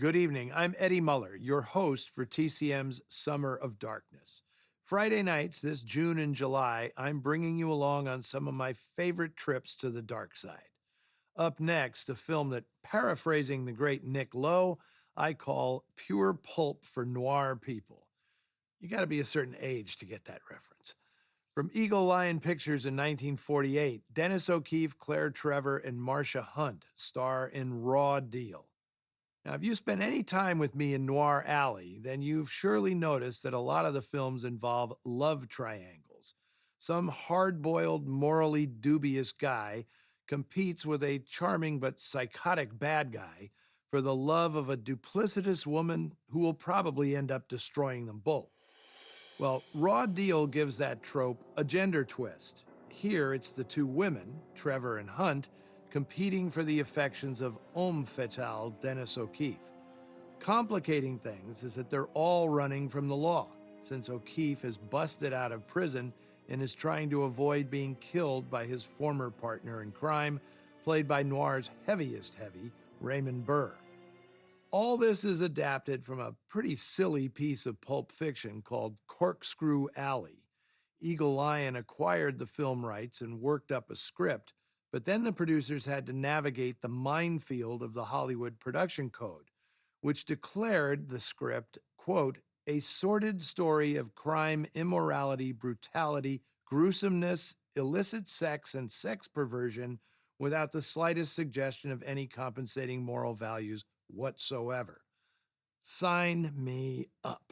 Good evening. I'm Eddie Muller, your host for TCM's Summer of Darkness. Friday nights this June and July, I'm bringing you along on some of my favorite trips to the dark side. Up next, a film that, paraphrasing the great Nick Lowe, I call pure pulp for noir people. You got to be a certain age to get that reference. From Eagle Lion Pictures in 1948, Dennis O'Keefe, Claire Trevor, and Marcia Hunt star in Raw Deal. Now, if you spent any time with me in Noir Alley, then you've surely noticed that a lot of the films involve love triangles. Some hard-boiled, morally dubious guy competes with a charming but psychotic bad guy for the love of a duplicitous woman who will probably end up destroying them both. Well, Raw Deal gives that trope a gender twist. Here, it's the two women, Trevor and Hunt, competing for the affections of homme fatale Dennis O'Keefe. Complicating things is that they're all running from the law, since O'Keefe is busted out of prison and is trying to avoid being killed by his former partner in crime, played by noir's heaviest heavy, Raymond Burr. All this is adapted from a pretty silly piece of pulp fiction called Corkscrew Alley. Eagle Lion acquired the film rights and worked up a script, but then the producers had to navigate the minefield of the Hollywood production code, which declared the script, quote, a sordid story of crime, immorality, brutality, gruesomeness, illicit sex, and sex perversion without the slightest suggestion of any compensating moral values whatsoever. Sign me up.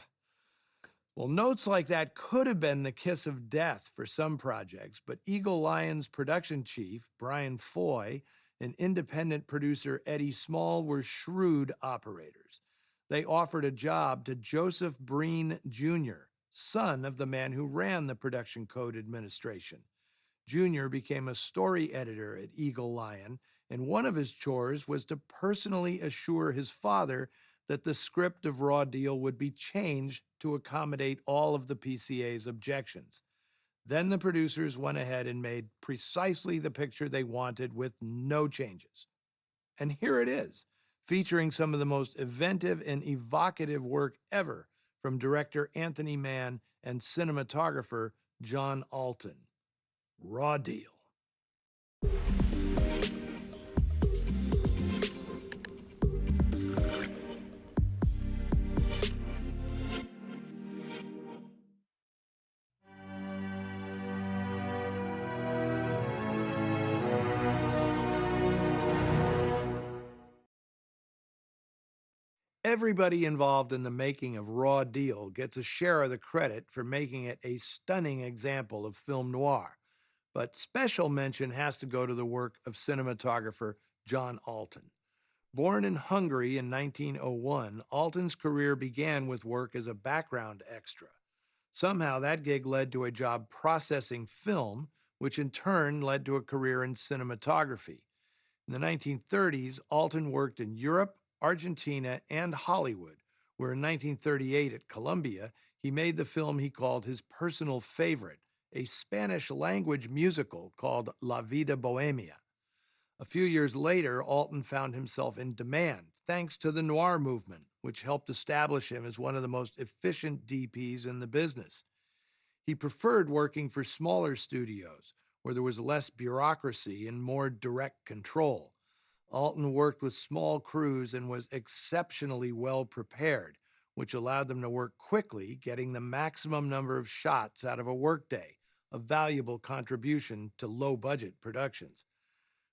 Well, notes like that could have been the kiss of death for some projects, but Eagle Lion's production chief, Brian Foy, and independent producer Eddie Small were shrewd operators. They offered a job to Joseph Breen Jr., son of the man who ran the Production Code Administration. Jr. became a story editor at Eagle Lion, and one of his chores was to personally assure his father that the script of Raw Deal would be changed to accommodate all of the PCA's objections. Then the producers went ahead and made precisely the picture they wanted with no changes. And here it is, featuring some of the most inventive and evocative work ever from director Anthony Mann and cinematographer John Alton. Raw Deal. Everybody involved in the making of Raw Deal gets a share of the credit for making it a stunning example of film noir, but special mention has to go to the work of cinematographer John Alton. Born in Hungary in 1901, Alton's career began with work as a background extra. Somehow that gig led to a job processing film, which in turn led to a career in cinematography. In the 1930s, Alton worked in Europe, Argentina, and Hollywood, where in 1938 at Columbia, he made the film he called his personal favorite, a Spanish-language musical called La Vida Bohemia. A few years later, Alton found himself in demand, thanks to the noir movement, which helped establish him as one of the most efficient DPs in the business. He preferred working for smaller studios, where there was less bureaucracy and more direct control. Alton worked with small crews and was exceptionally well prepared, which allowed them to work quickly, getting the maximum number of shots out of a workday, a valuable contribution to low-budget productions.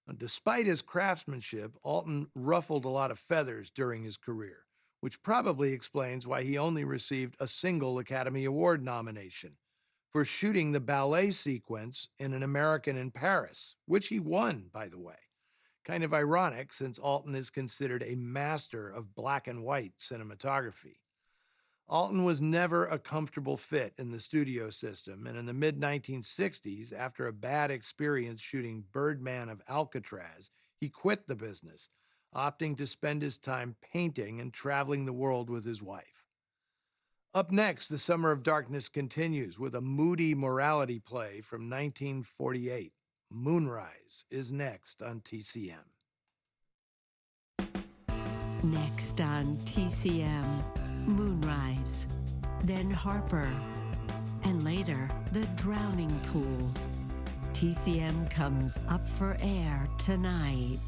And despite his craftsmanship, Alton ruffled a lot of feathers during his career, which probably explains why he only received a single Academy Award nomination for shooting the ballet sequence in An American in Paris, which he won, by the way. Kind of ironic, since Alton is considered a master of black and white cinematography. Alton was never a comfortable fit in the studio system, and in the mid-1960s, after a bad experience shooting Birdman of Alcatraz, he quit the business, opting to spend his time painting and traveling the world with his wife. Up next, The Summer of Darkness continues with a moody morality play from 1948. Moonrise is next on TCM. Next on TCM, Moonrise, then Harper, and later The Drowning Pool. TCM comes up for air tonight.